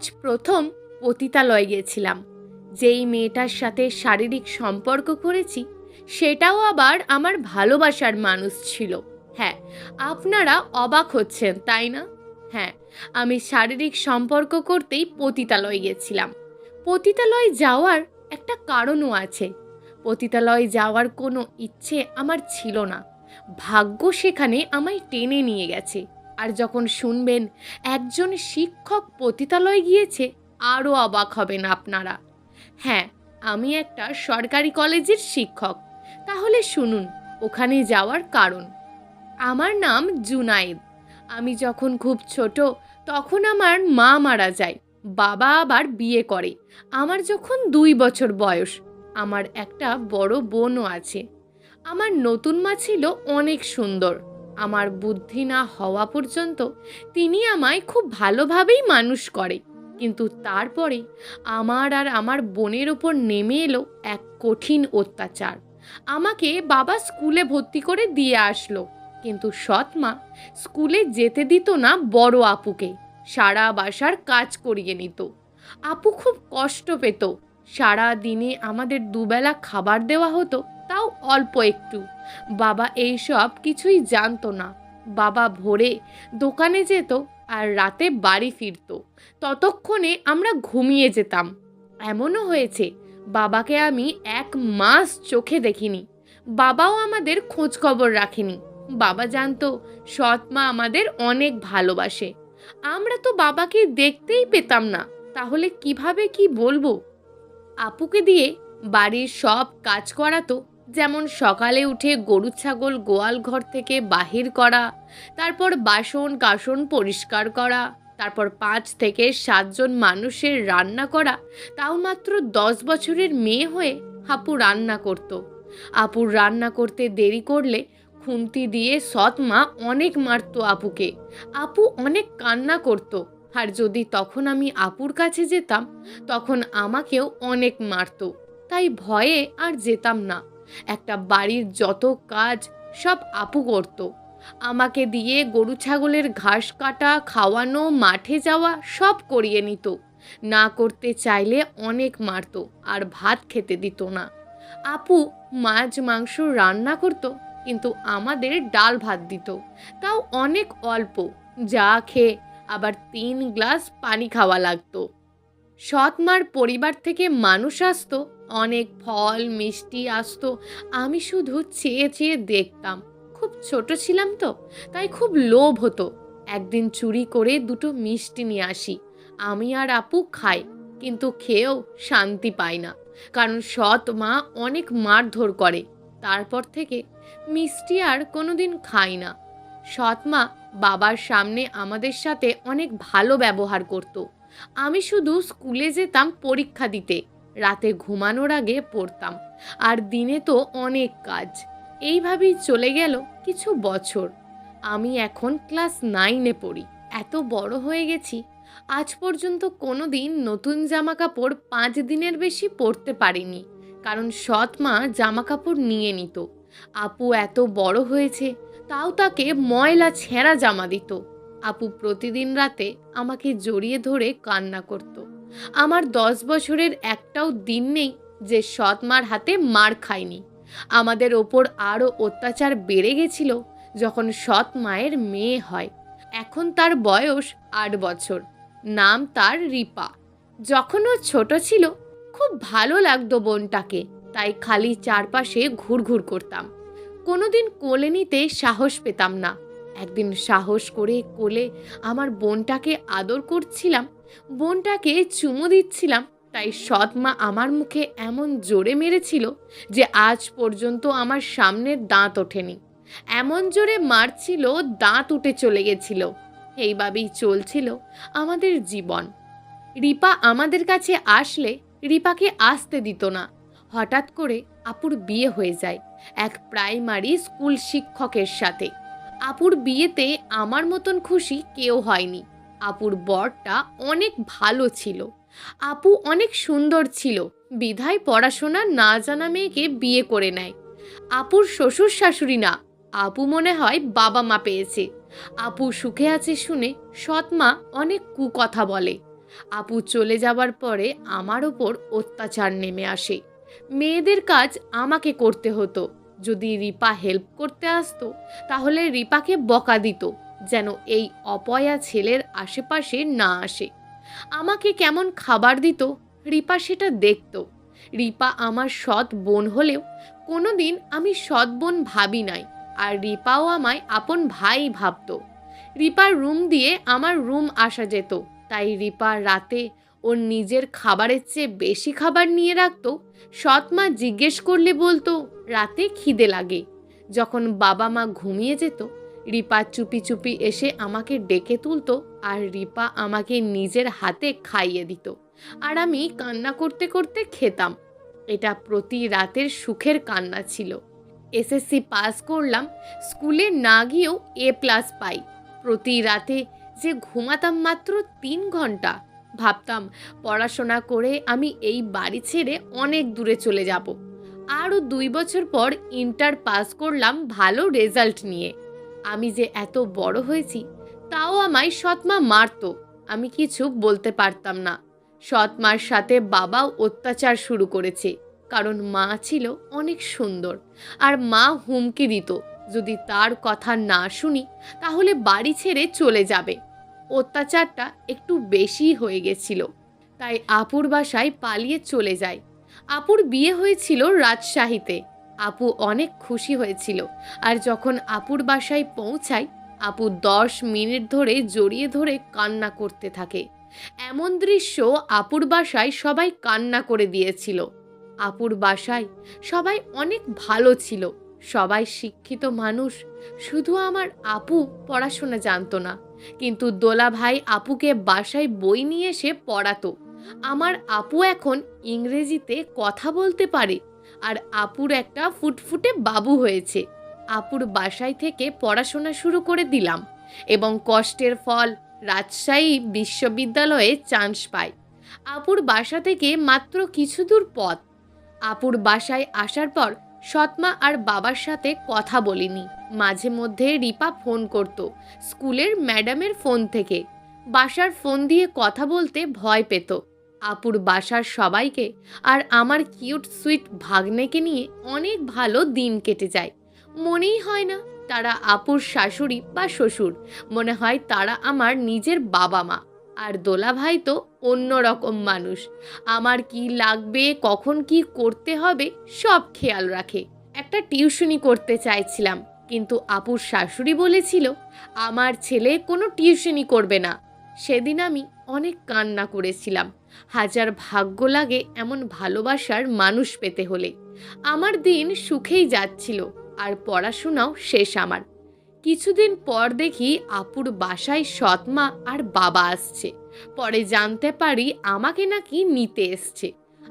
আজ প্রথম পতিতালয়ে গেছিলাম। যেই মেয়েটার সাথে শারীরিক সম্পর্ক করেছি সেটাও আবার আমার ভালোবাসার মানুষ ছিল। হ্যাঁ, আপনারা অবাক হচ্ছেন তাই না? হ্যাঁ, আমি শারীরিক সম্পর্ক করতেই পতিতালয়ে গেছিলাম। পতিতালয়ে যাওয়ার একটা কারণও আছে। পতিতালয়ে যাওয়ার কোনো ইচ্ছে আমার ছিল না, ভাগ্য সেখানে আমায় টেনে নিয়ে গেছে। আর যখন শুনবেন একজন শিক্ষক পতিতালয়ে গিয়েছে, আরও অবাক হবেন আপনারা। হ্যাঁ, আমি একটা সরকারি কলেজের শিক্ষক। তাহলে শুনুন ওখানে যাওয়ার কারণ। আমার নাম জুনায়েদ। আমি যখন খুব ছোট তখন আমার মা মারা যায়, বাবা আবার বিয়ে করে। আমার যখন 2 বছর বয়স, আমার একটা বড় বোনও আছে। আমার নতুন মা ছিল অনেক সুন্দর। আমার বুদ্ধি না হওয়া পর্যন্ত তিনি আমায় খুব ভালোভাবেই মানুষ করে। কিন্তু তারপরে আমার আর আমার বোনের ওপর নেমে এলো এক কঠিন অত্যাচার। আমাকে বাবা স্কুলে ভর্তি করে দিয়ে আসলো, কিন্তু সৎ মা স্কুলে যেতে দিত না বড় আপুকে। সারা বাসার কাজ করিয়ে নিত। আপু খুব কষ্ট পেত। সারা দিনে আমাদের দুবেলা খাবার দেওয়া হতো, তাও অল্প একটু। বাবা এইসব কিছুই জানতো না। বাবা ভোরে দোকানে যেত আর রাতে বাড়ি ফিরতো। ততক্ষণে আমরা ঘুমিয়ে যেতাম। এমনও হয়েছে বাবাকে আমি 1 মাস চোখে দেখিনি। বাবাও আমাদের খোঁজ খবর রাখেনি। বাবা জানতো সৎ মা আমাদের অনেক ভালোবাসে। আমরা তো বাবাকে দেখতেই পেতাম না, তাহলে কিভাবে কি বলবো? আপুকে দিয়ে বাড়ির সব কাজ করাতো, যেমন সকালে উঠে গরু ছাগল গোয়াল ঘর থেকে বাহির করা, তারপর বাসন কাসন পরিষ্কার করা, তারপর 5 থেকে 7 জন মানুষের রান্না করা। তাও মাত্র 10 বছরের মেয়ে হয়ে আপু রান্না করত। আপুর রান্না করতে দেরি করলে খুন্তি দিয়ে সৎ মা অনেক মারতো আপুকে। আপু অনেক কান্না করতো। আর যদি তখন আমি আপুর কাছে যেতাম তখন আমাকেও অনেক মারতো। তাই ভয়ে আর যেতাম না। একটা বাড়ির যত কাজ সব আপু করত। আমাকে দিয়ে গরু ছাগলের ঘাস কাটা, খাওয়ানো, মাঠে যাওয়া সব করিয়ে নিত। না করতে চাইলে অনেক মারতো আর ভাত খেতে দিত না। আপু মাছ মাংস রান্না করত, কিন্তু আমাদের ডাল ভাত দিত, তাও অনেক অল্প। যা খেয়ে আবার 3 গ্লাস পানি খাওয়া লাগতো। সৎ মার পরিবার থেকে মানুষ আসতো, অনেক ফল মিষ্টি আসতো। আমি শুধু চেয়ে চেয়ে দেখতাম। খুব ছোট ছিলাম তো, তাই খুব লোভ হতো। একদিন চুরি করে 2টো মিষ্টি নিয়ে আসি। আমি আর আপু খাই, কিন্তু খেয়েও শান্তি পাই না, কারণ সৎ মা অনেক মারধর করে। তারপর থেকে মিষ্টি আর কোনোদিন খাই না। সৎ মা বাবার সামনে আমাদের সাথে অনেক ভালো ব্যবহার করতো। আমি শুধু স্কুলে যেতাম পরীক্ষা দিতে, রাতে ঘুমানোর আগে পড়তাম, আর দিনে তো অনেক কাজ। এইভাবেই চলে গেল কিছু বছর। আমি এখন ক্লাস 9-এ পড়ি। এত বড় হয়ে গেছি, আজ পর্যন্ত কোনো দিন নতুন জামা কাপড় 5 দিনের বেশি পরতে পারিনি, কারণ সৎ মা জামা কাপড় নিয়ে নিত। আপু এত বড় হয়েছে, তাও তাকে ময়লা ছেঁড়া জামা দিত। আপু প্রতিদিন রাতে আমাকে জড়িয়ে ধরে কান্না করত। আমার 10 বছরের একটাও দিন নেই যে সৎ মার হাতে মার খায়নি। আমাদের ওপর আরও অত্যাচার বেড়ে গেছিল যখন সৎ মায়ের মেয়ে হয়। এখন তার বয়স 8 বছর। নাম তার রিপা। যখন ও ছোট ছিল খুব ভালো লাগতো বোনটাকে, তাই খালি চারপাশে ঘুরঘুর করতাম। কোনোদিন কোলে নিতে সাহস পেতাম না। একদিন সাহস করে কোলে আমার বোনটাকে আদর করছিলাম, বোনটাকে চুমু দিচ্ছিলাম, তাই সৎ মা আমার মুখে এমন জোরে মেরেছিল যে আজ পর্যন্ত আমার সামনের দাঁত ওঠেনি। এমন জোরে মারছিল দাঁত উঠে চলে গেছিল। এইভাবেই চলছিল আমাদের জীবন। রিপা আমাদের কাছে আসলে রিপাকে আসতে দিত না। হঠাৎ করে আপুর বিয়ে হয়ে যায় এক প্রাইমারি স্কুল শিক্ষকের সাথে। আপুর বিয়েতে আমার মতন খুশি কেউ হয়নি। আপুর বরটা অনেক ভালো ছিল। আপু অনেক সুন্দর ছিল, বিধায় পড়াশোনা না জানা মেয়েকে বিয়ে করে নেয়। আপুর শ্বশুর শাশুড়ি না, আপু মনে হয় বাবা মা পেয়েছে। আপু সুখে আছে শুনে সৎ মা অনেক কুকথা বলে। আপু চলে যাবার পরে আমার ওপর অত্যাচার নেমে আসে। মেয়েদের কাজ আমাকে করতে হতো। যদি রিপা হেল্প করতে আসতো তাহলে রিপাকে বকা দিত যেন এই অপয়া ছেলের আশেপাশে না আসে। আমাকে কেমন খাবার দিত রিপা সেটা দেখত। রিপা আমার সৎ বোন হলেও কোনো দিন আমি সৎ বোন ভাবি নাই, আর রিপাও আমায় আপন ভাই ভাবতো। রিপার রুম দিয়ে আমার রুম আসা যেত, তাই রিপা রাতে ওর নিজের খাবারের চেয়ে বেশি খাবার নিয়ে রাখতো। সৎ মা জিজ্ঞেস করলে বলতো রাতে খিদে লাগে। যখন বাবা মা ঘুমিয়ে যেত রিপা চুপি চুপি এসে আমাকে ডেকে তুলতো আর রিপা আমাকে নিজের হাতে খাইয়ে দিত, আর আমি কান্না করতে করতে খেতাম। এটা প্রতি রাতের সুখের কান্না ছিল। এসএসসি পাস করলাম, স্কুলে না গিয়েও A+ পাই। প্রতি রাতে যে ঘুমাতাম মাত্র 3 ঘন্টা, ভাবতাম পড়াশোনা করে আমি এই বাড়ি ছেড়ে অনেক দূরে চলে যাব। আরও 2 বছর পর ইন্টার পাস করলাম ভালো রেজাল্ট নিয়ে। আমি যে এত বড় হয়েছি তাও আমায় সৎমা মারতো, আমি কিছু বলতে পারতাম না। সৎমার সাথে বাবাও অত্যাচার শুরু করেছে, কারণ মা ছিল অনেক সুন্দর, আর মা হুমকি দিত যদি তার কথা না শুনি তাহলে বাড়ি ছেড়ে চলে যাবে। অত্যাচারটা একটু বেশি হয়ে গেছিল, তাই আপুর বাসায় পালিয়ে চলে যায়। আপুর বিয়ে হয়েছিল রাজশাহীতে। আপু অনেক খুশি হয়েছিল, আর যখন আপুর বাসায় পৌঁছাই আপু 10 মিনিট ধরে জড়িয়ে ধরে কান্না করতে থাকে। এমন দৃশ্য আপুর বাসায় সবাই কান্না করে দিয়েছিল। আপুর বাসায় সবাই অনেক ভালো ছিল, সবাই শিক্ষিত মানুষ। শুধু আমার আপু পড়াশোনা জানতো না, কিন্তু দোলা ভাই আপুকে বাসায় বই নিয়ে এসে পড়াতো। আমার আপু এখন ইংরেজিতে কথা বলতে পারে, আর আপুর একটা ফুটফুটে বাবু হয়েছে। আপুর বাসায় থেকে পড়াশোনা শুরু করে দিলাম এবং কষ্টের ফল রাজশাহী বিশ্ববিদ্যালয়ে চান্স পাই। আপুর বাসা থেকে মাত্র কিছু দূর পথ। আপুর বাসায় আসার পর সৎমা আর বাবার সাথে কথা বলিনি। মাঝে মধ্যে রিপা ফোন করত স্কুলের ম্যাডামের ফোন থেকে। বাসার ফোন দিয়ে কথা বলতে ভয় পেত। আপুর বাসার সবাইকে আর আমার কিউট সুইট ভাগ্নেকে নিয়ে অনেক ভালো দিন কেটে যায়। মনেই হয় না তারা আপুর শাশুড়ি বা শ্বশুর, মনে হয় তারা আমার নিজের বাবা মা। আর দোলা ভাই তো অন্য রকম মানুষ, আমার কি লাগবে কখন কি করতে হবে সব খেয়াল রাখে। একটা টিউশনি করতে চাইছিলাম, কিন্তু আপুর শাশুড়ি বলেছিল আমার ছেলে কোনো টিউশনি করবে না। সেদিন আমি অনেক কান্না করেছিলাম। হাজার ভাগ্য লাগে এমন ভালোবাসার মানুষ পেতে হলে। আমার দিন সুখেই যাচ্ছিল, আর পড়াশোনাও শেষ আমার। কিছুদিন পর দেখি আপুর বাসায় সৎমা আর বাবা আসছে। পরে জানতে পারি আমাকে নাকি নিতে এসছে।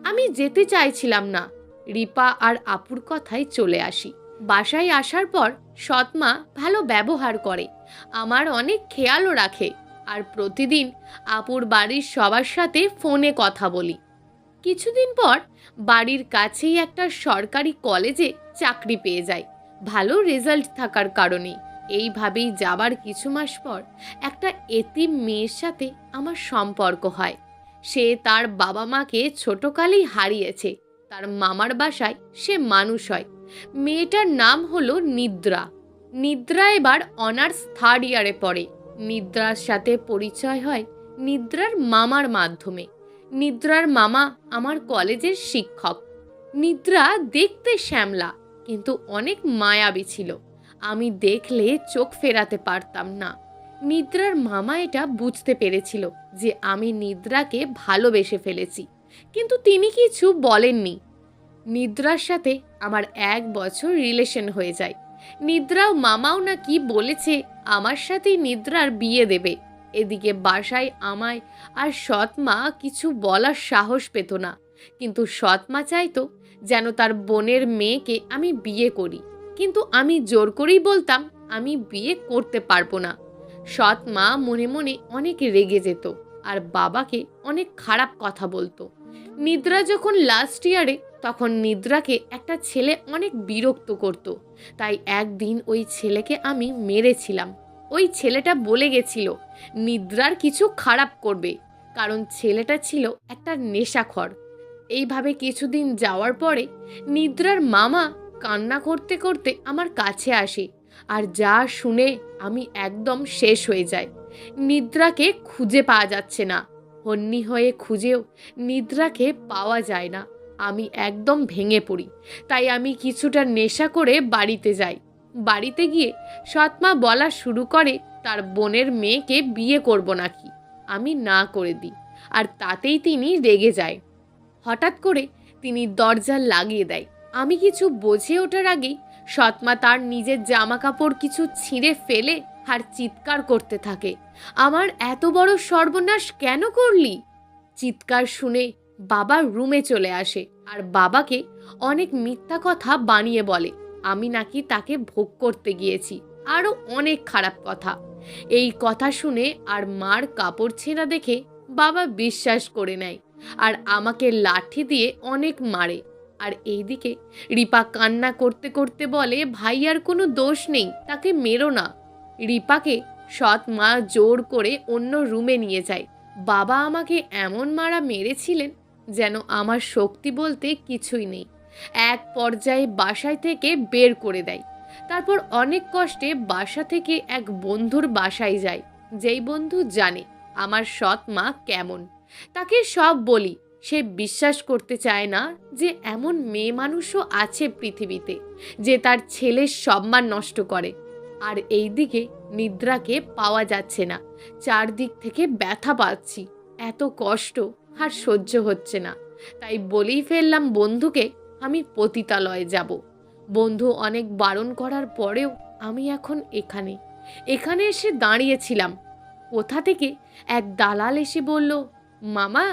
আমি যেতে চাইছিলাম না। রিপা আর আপুর কথায় চলে আসি। বাসায় আসার পর সৎমা ভালো ব্যবহার করে, আমার অনেক খেয়ালও রাখে, আর প্রতিদিন আপুর বাড়ির সবার সাথে ফোনে কথা বলি। কিছুদিন পর বাড়ির কাছেই একটা সরকারি কলেজে চাকরি পেয়ে যায়, ভালো রেজাল্ট থাকার কারণে। এইভাবেই যাবার কিছু মাস পর একটা এতিম মেয়ের সাথে আমার সম্পর্ক হয়। সে তার বাবা মাকে ছোটকালেই হারিয়েছে। তার মামার বাসায় সে মানুষ হয়। মেয়েটার নাম হলো নিদ্রা। নিদ্রা এবার অনার্স 3rd ইয়ারে পড়ে। নিদ্রার সাথে পরিচয় হয় নিদ্রার মামার মাধ্যমে। নিদ্রার মামা আমার কলেজের শিক্ষক। নিদ্রা দেখতে শ্যামলা, কিন্তু অনেক মায়াবী ছিল। আমি দেখলে চোখ ফেরাতে পারতাম না। নিদ্রার মামা এটা বুঝতে পেরেছিল যে আমি নিদ্রাকে ভালোবেসে ফেলেছি, কিন্তু তিনি কিছু বলেননি। নিদ্রার সাথে আমার 1 বছর রিলেশন হয়ে যায়। নিদ্রাও মামাও নাকি বলেছে আমার সাথেই নিদ্রার বিয়ে দেবে। এদিকে বাসায় আমায় আর সৎমা কিছু বলার সাহস পেত না, কিন্তু সৎমা চাইতো যেন তার বোনের মেয়েকে আমি বিয়ে করি, কিন্তু আমি জোর করেই বলতাম আমি বিয়ে করতে পারবো না। সৎমা মনে মনে অনেক রেগে যেত আর বাবাকে অনেক খারাপ কথা বলতো। নিদ্রা যখন লাস্ট ইয়ারে, তখন নিদ্রাকে একটা ছেলে অনেক বিরক্ত করত। তাই একদিন ওই ছেলেকে আমি মেরেছিলাম। ওই ছেলেটা বলে গেছিল নিদ্রার কিছু খারাপ করবে, কারণ ছেলেটা ছিল একটা নেশাখর। এইভাবে কিছুদিন যাওয়ার পরে নিদ্রার মামা কান্না করতে করতে আমার কাছে আসে, আর যা শুনে আমি একদম শেষ হয়ে যাই। নিদ্রাকে খুঁজে পাওয়া যাচ্ছে না। হন্যি হয়ে খুঁজেও নিদ্রাকে পাওয়া যায় না। আমি একদম ভেঙে পড়ি। তাই আমি কিছুটা নেশা করে বাড়িতে যাই। বাড়িতে গিয়ে সৎমা বলা শুরু করে তার বোনের মেয়েকে বিয়ে করব নাকি। আমি না করে দিই, আর তাতেই তিনি রেগে যায়। হঠাৎ করে তিনি দরজা লাগিয়ে দেয়। আমি কিছু বুঝে ওঠার আগেই সৎমা তার নিজের জামা কাপড় কিছু ছিঁড়ে ফেলে আর চিৎকার করতে থাকে, আমার এত বড় সর্বনাশ কেন করলি? চিৎকার শুনে বাবা রুমে চলে আসে আর বাবাকে অনেক মিথ্যা কথা বানিয়ে বলে আমি নাকি তাকে ভোগ করতে গিয়েছি, আরও অনেক খারাপ কথা। এই কথা শুনে আর মার কাপড় ছেঁড়া দেখে বাবা বিশ্বাস করে নেয় আর আমাকে লাঠি দিয়ে অনেক মারে। আর এইদিকে রিপা কান্না করতে করতে বলে ভাইয়ার কোনো দোষ নেই, তাকে মেরো না। রিপাকে সৎ মা জোর করে অন্য রুমে নিয়ে যায়। বাবা আমাকে এমন মারা মেরেছিলেন যেন আমার শক্তি বলতে কিছুই নেই। এক পর্যায়ে বাসায় থেকে বের করে দেয়। তারপর অনেক কষ্টে বাসা থেকে এক বন্ধুর বাসায় যায়, যেই বন্ধু জানে আমার সৎ মা কেমন। তাকে সব বলি। সে বিশ্বাস করতে চায় না যে এমন মেয়ে মানুষও আছে পৃথিবীতে যে তার ছেলের সম্মান নষ্ট করে। আর এইদিকে নিদ্রাকে পাওয়া যাচ্ছে না। চারদিক থেকে ব্যথা পাচ্ছি, এত কষ্ট আর সহ্য হচ্ছে না। তাই বলেই ফেললাম বন্ধুকে আমি পতিতালয়ে যাব। বন্ধু অনেক বারণ করার পরেও আমি এখন এখানে এসে দাঁড়িয়েছিলাম। কোথা থেকে এক দালাল এসে বলল, মামা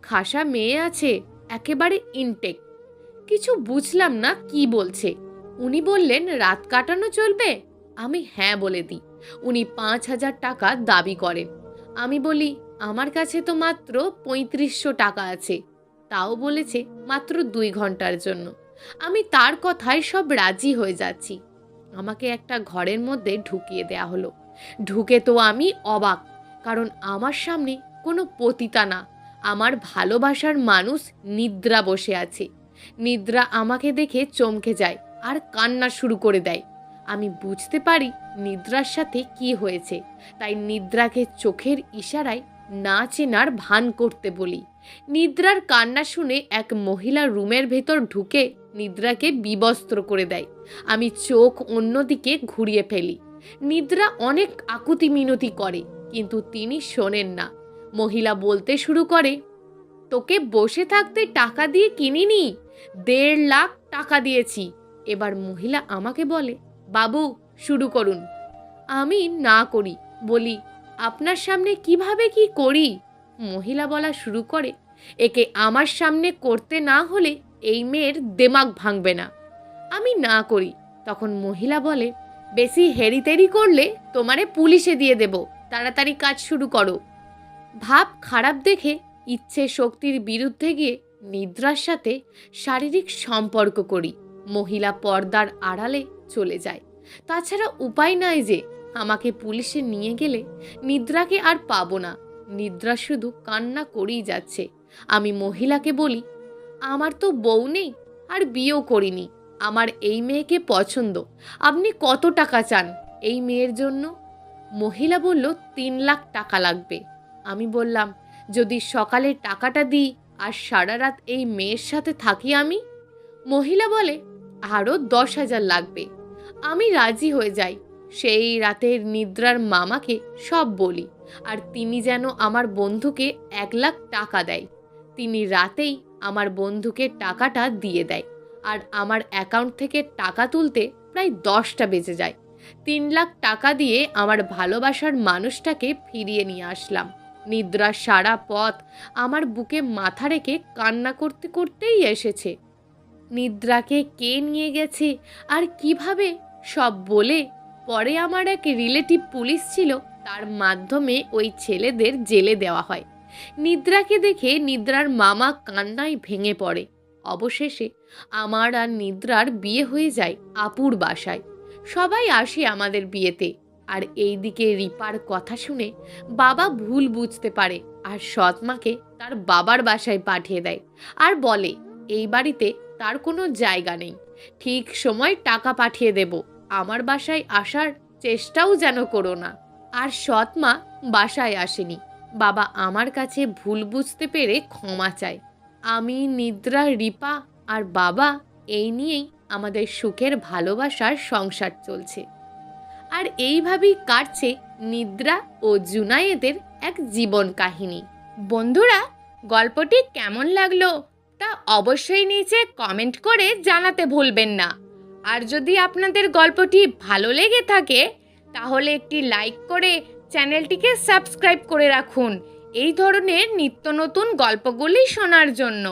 খাসা মেয়ে আছে, একেবারে ইনটেক। কিছু বুঝলাম না কি বলছে। উনি বললেন রাত কাটানো চলবে। আমি হ্যাঁ বলে দিই। উনি 5,000 টাকা দাবি করেন। আমি বলি আমার কাছে তো মাত্র 3500 টাকা আছে, তাও বলেছে মাত্র 2 ঘন্টার জন্য। আমি তার কথায় সব রাজি হয়ে যাচ্ছি। আমাকে একটা ঘরের মধ্যে ঢুকিয়ে দেয়া হলো। ঢুকে তো আমি অবাক, কারণ আমার সামনে কোনো পতিতা না, আমার ভালোবাসার মানুষ নিদ্রা বসে আছে। নিদ্রা আমাকে দেখে চমকে যায় আর কান্না শুরু করে দেয়। আমি বুঝতে পারি নিদ্রার সাথে কি হয়েছে, তাই নিদ্রাকে চোখের ইশারায় না চেনার ভান করতে বলি। নিদ্রার কান্না শুনে এক মহিলা রুমের ভেতর ঢুকে নিদ্রাকে বিবস্ত্র করে দেয়। আমি চোখ অন্যদিকে ঘুরিয়ে ফেলি। নিদ্রা অনেক আকুতি মিনতি করে, কিন্তু তিনি শোনেন না। মহিলা বলতে শুরু করে, তোকে বসে থাকতে টাকা দিয়ে কিনিনি, 1.5 লাখ টাকা দিয়েছি। এবার মহিলা আমাকে বলে, বাবু শুরু করুন। আমি না করি, বলি আপনার সামনে কিভাবে কি করি? মহিলা বলা শুরু করে, একে আমার সামনে করতে না হলে এই মেয়ের দেমাগ ভাঙবে না। আমি না করি। তখন মহিলা বলে, বেশি হেরিতেরি করলে তোমারে পুলিশে দিয়ে দেব, তাড়াতাড়ি কাজ শুরু করো। ভাব খারাপ দেখে ইচ্ছে শক্তির বিরুদ্ধে গিয়ে নিদ্রার সাথে শারীরিক সম্পর্ক করি। মহিলা পর্দার আড়ালে চলে যায়। তাছাড়া উপায় নাই যে আমাকে পুলিশে নিয়ে গেলে নিদ্রাকে আর পাবো না। নিদ্রা শুধু কান্না করেই যাচ্ছে। আমি মহিলাকে বলি, আমার তো বউ নেই আর বিয়েও করিনি, আমার এই মেয়েকে পছন্দ, আপনি কত টাকা চান এই মেয়ের জন্য? মহিলা বলল 3 লাখ টাকা লাগবে। আমি বললাম, যদি সকালে টাকাটা দিই আর সারা রাত এই মেয়ের সাথে থাকি আমি? মহিলা বলে, আরও 10,000 লাগবে। আমি রাজি হয়ে যাই। সেই রাতের নিদ্রার মামাকে সব বলি, আর তিনি যেন আমার বন্ধুকে 1 লাখ টাকা দেয়। তিনি রাতেই আমার বন্ধুকে টাকাটা দিয়ে দেয়, আর আমার অ্যাকাউন্ট থেকে টাকা তুলতে প্রায় 10টা বেজে যায়। 3 লাখ টাকা দিয়ে আমার ভালোবাসার মানুষটাকে ফিরিয়ে নিয়ে আসলাম। নিদ্রা সারা পথ আমার বুকে মাথা রেখে কান্না করতে করতেই এসেছে। নিদ্রাকে কে নিয়ে গেছে আর কিভাবে সব বলে পরে আমার এক রিলেটিভ পুলিশ ছিল, তার মাধ্যমে ওই ছেলেদের জেলে দেওয়া হয়। নিদ্রাকে দেখে নিদ্রার মামা কান্নায় ভেঙে পড়ে। অবশেষে আমার আর নিদ্রার বিয়ে হয়ে যায় আপুর বাসায়। সবাই আসে আমাদের বিয়েতে। আর এইদিকে রিপার কথা শুনে বাবা ভুল বুঝতে পারে আর সৎমাকে তার বাবার বাসায় পাঠিয়ে দেয় আর বলে এই বাড়িতে তার কোনো জায়গা নেই, ঠিক সময় টাকা পাঠিয়ে দেব, আমার বাসায় আসার চেষ্টাও যেন করো না। আর সৎমা বাসায় আসেনি। বাবা আমার কাছে ভুল বুঝতে পেরে ক্ষমা চায়। আমি, নিদ্রা, রিপা আর বাবা এই নিয়েই আমাদের সুখের ভালোবাসার সংসার চলছে। আর এইভাবেই কাটছে নিদ্রা ও জুনায়েদের এক জীবন কাহিনী। বন্ধুরা, গল্পটি কেমন লাগলো তা অবশ্যই নিচে কমেন্ট করে জানাতে ভুলবেন না। আর যদি আপনাদের গল্পটি ভালো লেগে থাকে তাহলে একটি লাইক করে চ্যানেলটিকে সাবস্ক্রাইব করে রাখুন এই ধরনের নিত্য নতুন গল্পগুলি শোনার জন্য।